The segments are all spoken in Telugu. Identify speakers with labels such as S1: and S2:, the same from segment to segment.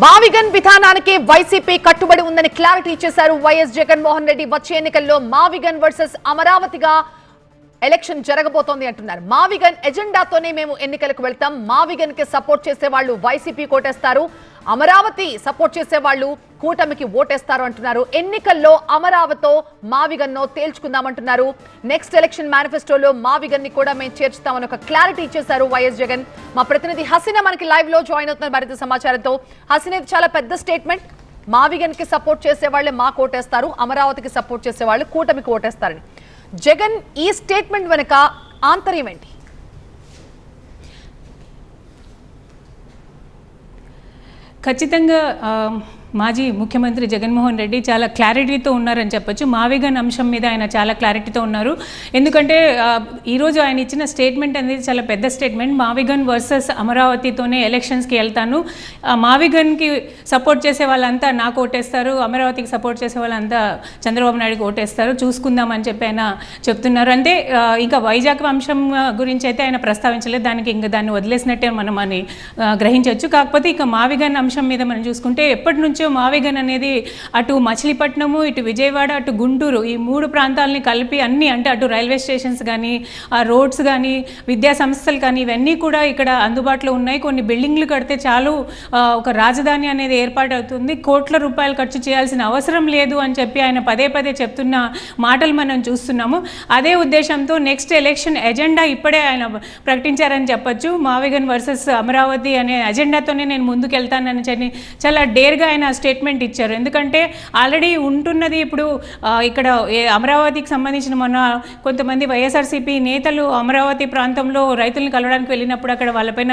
S1: మావిగన్ విధానానికి వైసీపీ కట్టుబడి ఉందని క్లారిటీ ఇచ్చేశారు వైఎస్ జగన్మోహన్ రెడ్డి. వచ్చే ఎన్నికల్లో మావిగన్ వర్సెస్ అమరావతిగా ఎలక్షన్ జరగబోతోంది అంటున్నారు. మావిగన్ ఎజెండాతోనే మేము ఎన్నికలకు వెళ్తాం, మావిగన్ కి సపోర్ట్ చేసే వాళ్ళు వైసీపీ కోటేస్తారు, అమరావతి సపోర్ట్ చేసే వాళ్ళు కూటమికి ఓటేస్తారు అంటున్నారు. ఎన్నికల్లో అమరావతితో మావిగన్నో తేల్చుకుందామంటున్నారు. నెక్స్ట్ ఎలక్షన్ మేనిఫెస్టోలో మావిగన్ ని కూడా మేము చేర్చుతామని ఒక క్లారిటీ ఇచ్చేశారు వైఎస్ జగన్. మా ప్రతినిధి హసీనా మనకి లైవ్ లో జాయిన్ అవుతున్నారు మరింత సమాచారంతో. హసీనా, ఇది చాలా పెద్ద స్టేట్మెంట్. మావిగన్ కి సపోర్ట్ చేసే వాళ్ళే మా కోటేస్తారు, అమరావతికి సపోర్ట్ చేసే వాళ్ళు కూటమికి ఓటేస్తారని. జగన్ ఈ స్టేట్మెంట్ వెనుక ఆంతర్యం ఏంటి?
S2: ఖచ్చితంగా మాజీ ముఖ్యమంత్రి జగన్మోహన్ రెడ్డి చాలా క్లారిటీతో ఉన్నారని చెప్పొచ్చు. మావిగన్ అంశం మీద ఆయన చాలా క్లారిటీతో ఉన్నారు. ఎందుకంటే ఈరోజు ఆయన ఇచ్చిన స్టేట్మెంట్ అనేది చాలా పెద్ద స్టేట్మెంట్. మావిగన్ వర్సెస్ అమరావతితోనే ఎలక్షన్స్కి వెళ్తాను, మావిగన్కి సపోర్ట్ చేసే వాళ్ళంతా నాకు ఓటేస్తారు, అమరావతికి సపోర్ట్ చేసే వాళ్ళంతా చంద్రబాబు నాయుడుకి ఓటేస్తారు, చూసుకుందామని చెప్పి ఆయన చెప్తున్నారు. అంటే ఇంకా వైజాగ్ అంశం గురించి అయితే ఆయన ప్రస్తావించలేదు, దానికి ఇంకా దాన్ని వదిలేసినట్టే మనం అని గ్రహించవచ్చు. కాకపోతే ఇక మావిగన్ అంశం మీద మనం చూసుకుంటే ఎప్పటి నుంచి మావిగన్ అనేది అటు మచిలీపట్నము, ఇటు విజయవాడ, అటు గుంటూరు, ఈ మూడు ప్రాంతాలని కలిపి అన్ని, అంటే అటు రైల్వే స్టేషన్స్ కానీ, ఆ రోడ్స్ కానీ, విద్యా సంస్థలు కానీ, ఇవన్నీ కూడా ఇక్కడ అందుబాటులో ఉన్నాయి. కొన్ని బిల్డింగ్లు కడితే చాలు ఒక రాజధాని అనేది ఏర్పాటు అవుతుంది, కోట్ల రూపాయలు ఖర్చు చేయాల్సిన అవసరం లేదు అని చెప్పి ఆయన పదే పదే చెప్తున్న మాటలు మనం చూస్తున్నాము. అదే ఉద్దేశంతో నెక్స్ట్ ఎలక్షన్ ఎజెండా ఇప్పుడే ఆయన ప్రకటించారని చెప్పొచ్చు. మావిగన్ వర్సెస్ అమరావతి అనే ఎజెండాతోనే నేను ముందుకెళ్తానని చెప్పి చాలా డేర్గా ఆయన స్టేట్మెంట్ ఇచ్చారు. ఎందుకంటే ఆల్రెడీ ఉంటున్నది ఇప్పుడు ఇక్కడ అమరావతికి సంబంధించిన మొన్న కొంతమంది వైఎస్ఆర్సీపీ నేతలు అమరావతి ప్రాంతంలో రైతులను కలవడానికి వెళ్ళినప్పుడు అక్కడ వాళ్ళపైన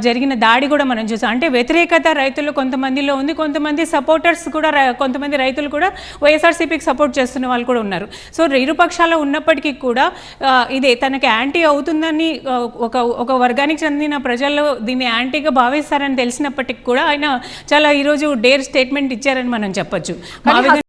S2: జరిగిన దాడి కూడా మనం చూసాం. అంటే వ్యతిరేకత రైతులు కొంతమందిలో ఉంది, కొంతమంది సపోర్టర్స్ కూడా, కొంతమంది రైతులు కూడా వైఎస్ఆర్సీపీకి సపోర్ట్ చేస్తున్న వాళ్ళు కూడా ఉన్నారు. సో ఇరుపక్షాలు ఉన్నప్పటికీ కూడా ఇదే తనకి యాంటీ అవుతుందని ఒక వర్గానికి చెందిన ప్రజల్లో దీన్ని యాంటీగా భావిస్తారని తెలిసినప్పటికీ కూడా ఆయన చాలా ఈరోజు డేర్ స్టేట్మెంట్ ఇచ్చారని మనం చెప్పొచ్చు.